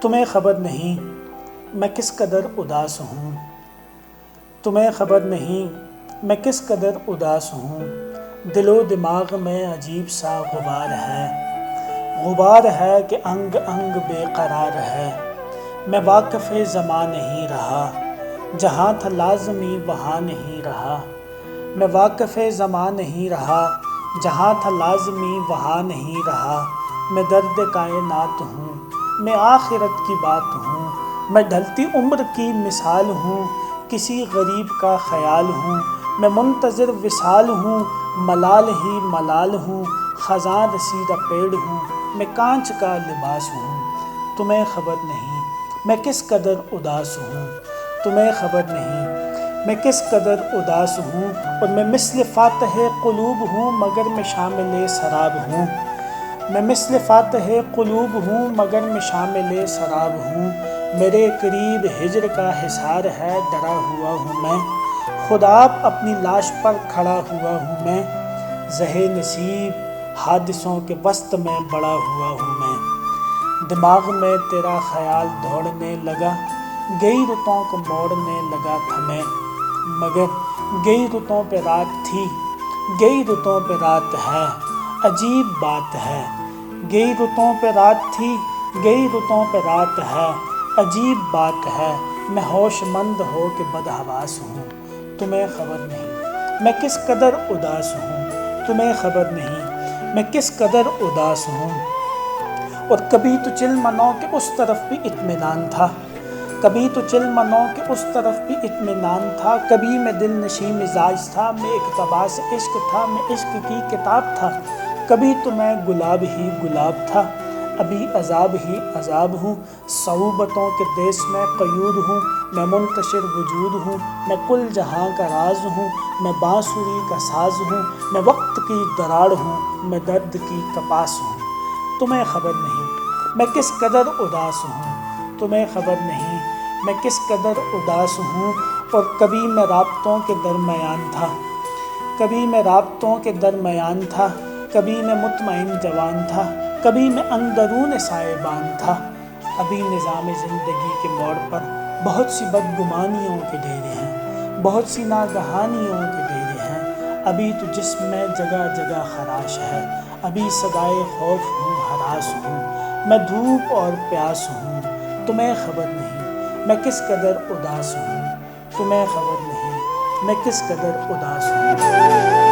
تمہیں خبر نہیں میں کس قدر اداس ہوں، تمہیں خبر نہیں میں کس قدر اداس ہوں۔ دل و دماغ میں عجیب سا غبار ہے کہ انگ انگ بے قرار ہے۔ میں واقف زمان نہیں رہا، جہاں تھا لازمی وہاں نہیں رہا۔ میں واقف زمان نہیں رہا، جہاں تھا لازمی وہاں نہیں رہا۔ میں درد کائنات ہوں، میں آخرت کی بات ہوں، میں ڈھلتی عمر کی مثال ہوں، کسی غریب کا خیال ہوں۔ میں منتظر وصال ہوں، ملال ہی ملال ہوں، خزاں رسیدہ پیڑ ہوں، میں کانچ کا لباس ہوں۔ تمہیں خبر نہیں میں کس قدر اداس ہوں، تمہیں خبر نہیں میں کس قدر اداس ہوں۔ اور میں مثل فاتح قلوب ہوں مگر میں شامل سراب ہوں، میں مثل فاتح قلوب ہوں مگر میں شامل سراب ہوں۔ میرے قریب ہجر کا حصار ہے، ڈرا ہوا ہوں میں، خود آپ اپنی لاش پر کھڑا ہوا ہوں میں۔ زہے نصیب حادثوں کے وسط میں بڑا ہوا ہوں میں۔ دماغ میں تیرا خیال دوڑنے لگا، گئی رتوں کو موڑنے لگا تھا میں، مگر گئی رتوں پہ رات تھی، گئی رتوں پہ رات ہے، عجیب بات ہے۔ گئی رتوں پہ رات تھی، گئی رتوں پہ رات ہے، عجیب بات ہے۔ میں ہوش مند ہو کے بدحواس ہوں، تمہیں خبر نہیں میں کس قدر اداس ہوں، تمہیں خبر نہیں میں کس قدر اداس ہوں۔ اور کبھی تو چلمنوں کے اس طرف بھی اطمینان تھا، کبھی تو چلمنوں کے اس طرف بھی اطمینان تھا۔ کبھی میں دل نشیں مزاج تھا، میں اقتباس عشق تھا، میں عشق کی کتاب تھا۔ کبھی تو میں گلاب ہی گلاب تھا، ابھی عذاب ہی عذاب ہوں۔ صعوبتوں کے دیس میں قیود ہوں، میں منتشر وجود ہوں، میں کل جہاں کا راز ہوں، میں بانسری کا ساز ہوں، میں وقت کی دراڑ ہوں، میں درد کی کپاس ہوں۔ تمہیں خبر نہیں میں کس قدر اداس ہوں، تمہیں خبر نہیں میں کس قدر اداس ہوں۔ اور کبھی میں رابطوں کے درمیان تھا، کبھی میں رابطوں کے درمیان تھا، کبھی میں مطمئن جوان تھا، کبھی میں اندرون سائبان تھا۔ ابھی نظام زندگی کے موڑ پر بہت سی بدگمانیوں کے ڈیرے ہیں، بہت سی ناگہانیوں کے ڈیرے ہیں۔ ابھی تو جسم میں جگہ جگہ خراش ہے، ابھی صدائے خوف ہوں، ہراس ہوں، میں دھوپ اور پیاس ہوں۔ تمہیں خبر نہیں میں کس قدر اداس ہوں، تمہیں خبر نہیں میں کس قدر اداس ہوں۔